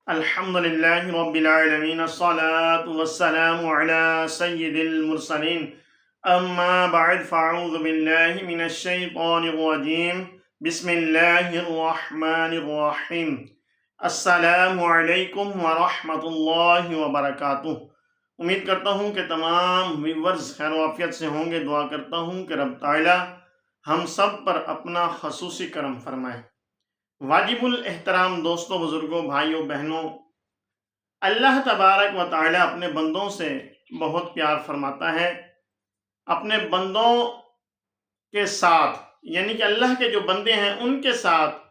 الحمد لله رب العالمين الصلاة والسلام على سيد المرسلين أما بعد فأعوذ بالله من الشيطان الرجيم بسم الله الرحمن الرحيم السلام علیکم ورحمۃ اللہ وبرکاتہ۔ امید کرتا ہوں کہ تمام ویورز خیر و عافیت سے ہوں گے۔ دعا کرتا ہوں کہ رب تعالی ہم سب پر اپنا خصوصی کرم فرمائے۔ واجب الاحترام دوستوں، بزرگوں، بھائیوں، بہنوں، اللہ تبارک و تعالی اپنے بندوں سے بہت پیار فرماتا ہے۔ اپنے بندوں کے ساتھ یعنی کہ اللہ کے جو بندے ہیں ان کے ساتھ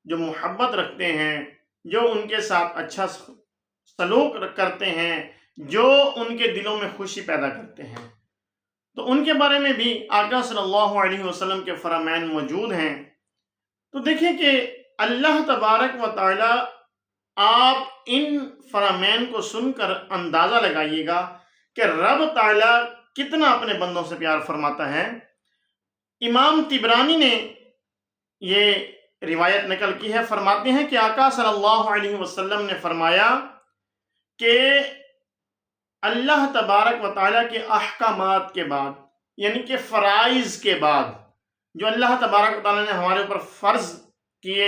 جو محبت رکھتے ہیں، جو ان کے ساتھ اچھا سلوک کرتے ہیں، جو ان کے دلوں میں خوشی پیدا کرتے ہیں، تو ان کے بارے میں بھی آقا صلی اللہ علیہ وسلم کے فرامین موجود ہیں۔ تو دیکھیں کہ اللہ تبارک و تعالی، آپ ان فرامین کو سن کر اندازہ لگائیے گا کہ رب تعالی کتنا اپنے بندوں سے پیار فرماتا ہے۔ امام طبرانی نے یہ روایت نقل کی ہے، فرماتے ہیں کہ آقا صلی اللہ علیہ وسلم نے فرمایا کہ اللہ تبارک و تعالی کے احکامات کے بعد یعنی کہ فرائض کے بعد، جو اللہ تبارک و تعالی نے ہمارے اوپر فرض کیے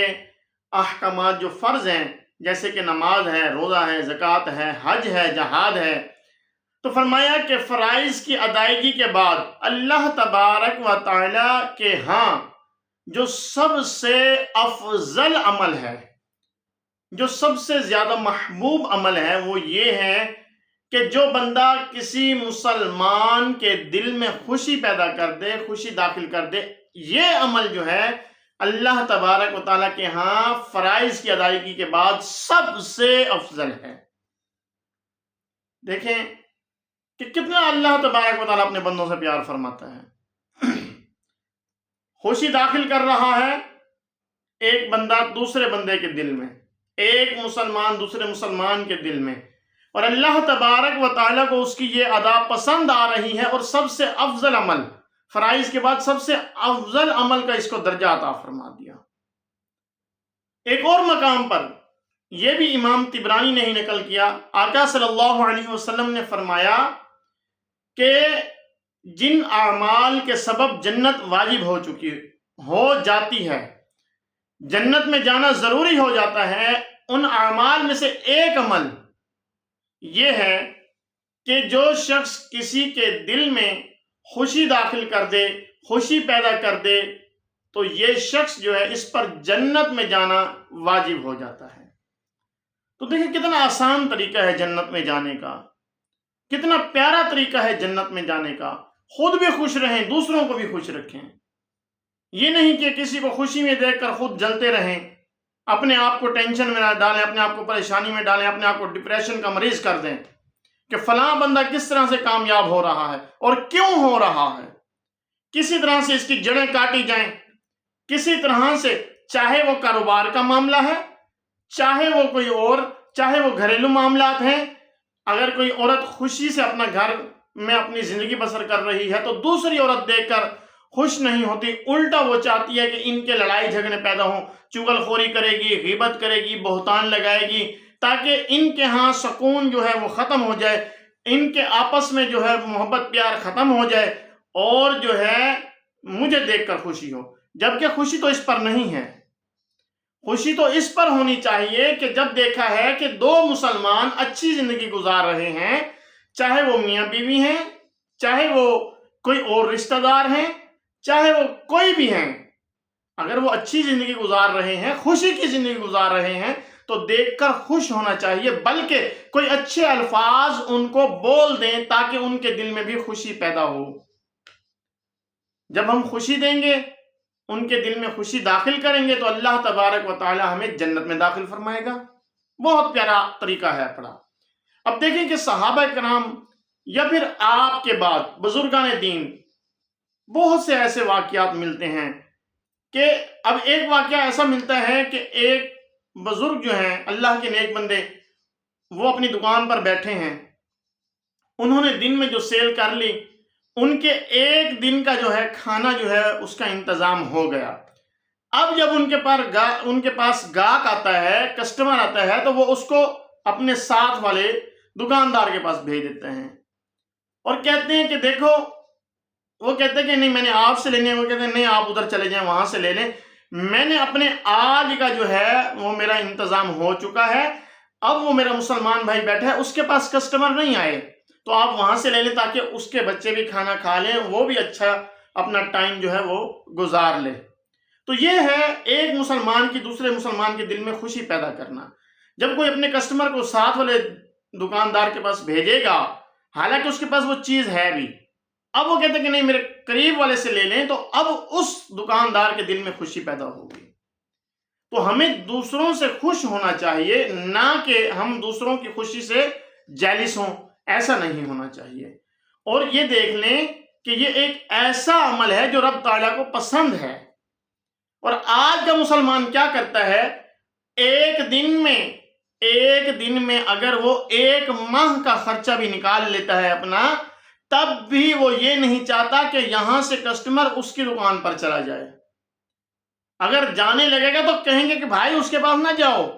احکامات، جو فرض ہیں جیسے کہ نماز ہے، روزہ ہے، زکوٰۃ ہے، حج ہے، جہاد ہے، تو فرمایا کہ فرائض کی ادائیگی کے بعد اللہ تبارک و تعالی کے ہاں جو سب سے افضل عمل ہے، جو سب سے زیادہ محبوب عمل ہے، وہ یہ ہے کہ جو بندہ کسی مسلمان کے دل میں خوشی پیدا کر دے، خوشی داخل کر دے، یہ عمل جو ہے اللہ تبارک و تعالیٰ کے ہاں فرائض کی ادائیگی کے بعد سب سے افضل ہے۔ دیکھیں کہ کتنا اللہ تبارک و تعالیٰ اپنے بندوں سے پیار فرماتا ہے۔ خوشی داخل کر رہا ہے ایک بندہ دوسرے بندے کے دل میں، ایک مسلمان دوسرے مسلمان کے دل میں، اور اللہ تبارک و تعالیٰ کو اس کی یہ ادا پسند آ رہی ہے، اور سب سے افضل عمل، فرائض کے بعد سب سے افضل عمل کا اس کو درجہ عطا فرما دیا۔ ایک اور مقام پر یہ بھی امام طبرانی نے ہی نقل کیا، آقا صلی اللہ علیہ وسلم نے فرمایا کہ جن اعمال کے سبب جنت واجب ہو جاتی ہے، جنت میں جانا ضروری ہو جاتا ہے، ان اعمال میں سے ایک عمل یہ ہے کہ جو شخص کسی کے دل میں خوشی داخل کر دے، خوشی پیدا کر دے، تو یہ شخص جو ہے اس پر جنت میں جانا واجب ہو جاتا ہے۔ تو دیکھیں کتنا آسان طریقہ ہے جنت میں جانے کا، کتنا پیارا طریقہ ہے جنت میں جانے کا۔ خود بھی خوش رہیں، دوسروں کو بھی خوش رکھیں۔ یہ نہیں کہ کسی کو خوشی میں دیکھ کر خود جلتے رہیں، اپنے آپ کو ٹینشن میں ڈالیں، اپنے آپ کو پریشانی میں ڈالیں، اپنے آپ کو ڈپریشن کا مریض کر دیں کہ فلاں بندہ کس طرح سے کامیاب ہو رہا ہے اور کیوں ہو رہا ہے، کسی طرح سے اس کی جڑیں کاٹی جائیں، کسی طرح سے، چاہے وہ کاروبار کا معاملہ ہے، چاہے وہ کوئی اور، چاہے وہ گھریلو معاملات ہیں۔ اگر کوئی عورت خوشی سے اپنا گھر میں اپنی زندگی بسر کر رہی ہے تو دوسری عورت دیکھ کر خوش نہیں ہوتی، الٹا وہ چاہتی ہے کہ ان کے لڑائی جھگڑے پیدا ہوں، چغل خوری کرے گی، غیبت کرے گی، بہتان لگائے گی، تاکہ ان کے ہاں سکون جو ہے وہ ختم ہو جائے، ان کے آپس میں جو ہے محبت پیار ختم ہو جائے، اور جو ہے مجھے دیکھ کر خوشی ہو۔ جبکہ خوشی تو اس پر نہیں ہے، خوشی تو اس پر ہونی چاہیے کہ جب دیکھا ہے کہ دو مسلمان اچھی زندگی گزار رہے ہیں، چاہے وہ میاں بیوی ہیں، چاہے وہ کوئی اور رشتہ دار ہیں، چاہے وہ کوئی بھی ہیں، اگر وہ اچھی زندگی گزار رہے ہیں، خوشی کی زندگی گزار رہے ہیں، تو دیکھ کر خوش ہونا چاہیے، بلکہ کوئی اچھے الفاظ ان کو بول دیں تاکہ ان کے دل میں بھی خوشی پیدا ہو۔ جب ہم خوشی دیں گے، ان کے دل میں خوشی داخل کریں گے، تو اللہ تبارک و تعالی ہمیں جنت میں داخل فرمائے گا۔ بہت پیارا طریقہ ہے اپنا۔ اب دیکھیں کہ صحابہ کرام یا پھر آپ کے بعد بزرگان دین، بہت سے ایسے واقعات ملتے ہیں کہ اب ایک واقعہ ایسا ملتا ہے کہ ایک بزرگ جو ہیں اللہ کے نیک بندے، وہ اپنی دکان پر بیٹھے ہیں، انہوں نے دن میں جو سیل کر لی، ان کے ایک دن کا جو ہے کھانا جو ہے اس کا انتظام ہو گیا۔ اب جب ان کے پاس گاہک آتا ہے، کسٹمر آتا ہے، تو وہ اس کو اپنے ساتھ والے دکاندار کے پاس بھیج دیتے ہیں اور کہتے ہیں کہ دیکھو، وہ کہتے ہیں کہ نہیں میں نے آپ سے لینی ہے، وہ کہتے ہیں نہیں آپ ادھر چلے جائیں وہاں سے لے لیں، میں نے اپنے آج کا جو ہے وہ میرا انتظام ہو چکا ہے، اب وہ میرا مسلمان بھائی بیٹھا ہے، اس کے پاس کسٹمر نہیں آئے تو آپ وہاں سے لے لیں تاکہ اس کے بچے بھی کھانا کھا لیں، وہ بھی اچھا اپنا ٹائم جو ہے وہ گزار لے۔ تو یہ ہے ایک مسلمان کی دوسرے مسلمان کے دل میں خوشی پیدا کرنا۔ جب کوئی اپنے کسٹمر کو ساتھ والے دکاندار کے پاس بھیجے گا، حالانکہ اس کے پاس وہ چیز ہے بھی، اب وہ کہتے ہیں کہ نہیں میرے قریب والے سے لے لیں، تو اب اس دکاندار کے دل میں خوشی پیدا ہوگی۔ تو ہمیں دوسروں سے خوش ہونا چاہیے، نہ کہ ہم دوسروں کی خوشی سے جیلس ہوں، ایسا نہیں ہونا چاہیے۔ اور یہ دیکھ لیں کہ یہ ایک ایسا عمل ہے جو رب تعالیٰ کو پسند ہے۔ اور آج کا مسلمان کیا کرتا ہے؟ ایک دن میں اگر وہ 1 ماہ کا خرچہ بھی نکال لیتا ہے اپنا، تب بھی وہ یہ نہیں چاہتا کہ یہاں سے کسٹمر اس کی دکان پر چلا جائے۔ اگر جانے لگے گا تو کہیں گے کہ بھائی اس کے پاس نہ جاؤ،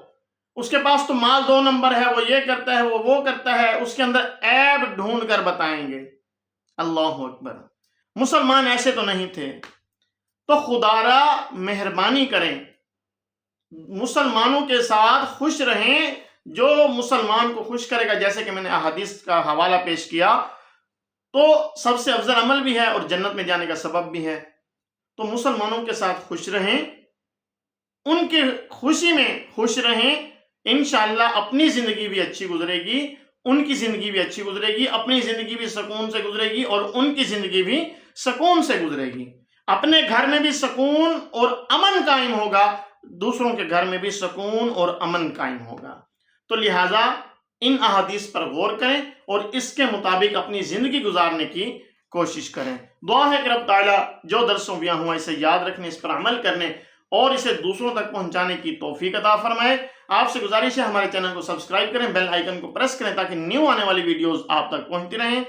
اس کے پاس تو مال 2 نمبر ہے، وہ یہ کرتا ہے، وہ کرتا ہے، اس کے اندر عیب ڈھونڈ کر بتائیں گے۔ اللہ اکبر! مسلمان ایسے تو نہیں تھے۔ تو خدا را مہربانی کریں، مسلمانوں کے ساتھ خوش رہیں، جو مسلمان کو خوش کرے گا، جیسے کہ میں نے احادیث کا حوالہ پیش کیا، تو سب سے افضل عمل بھی ہے اور جنت میں جانے کا سبب بھی ہے۔ تو مسلمانوں کے ساتھ خوش رہیں، ان کی خوشی میں خوش رہیں، انشاءاللہ اپنی زندگی بھی اچھی گزرے گی، ان کی زندگی بھی اچھی گزرے گی، اپنی زندگی بھی سکون سے گزرے گی اور ان کی زندگی بھی سکون سے گزرے گی۔ اپنے گھر میں بھی سکون اور امن قائم ہوگا، دوسروں کے گھر میں بھی سکون اور امن قائم ہوگا۔ تو لہٰذا ان احادیث پر غور کریں اور اس کے مطابق اپنی زندگی گزارنے کی کوشش کریں۔ دعا ہے کہ رب تعالیٰ جو درسوں بیان ہوا اسے یاد رکھنے، اس پر عمل کرنے اور اسے دوسروں تک پہنچانے کی توفیق عطا فرمائے۔ آپ سے گزارش ہے ہمارے چینل کو سبسکرائب کریں، بیل آئیکن کو پریس کریں تاکہ نیو آنے والی ویڈیوز آپ تک پہنچتی رہیں۔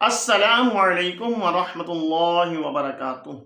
السلام علیکم ورحمۃ اللہ وبرکاتہ۔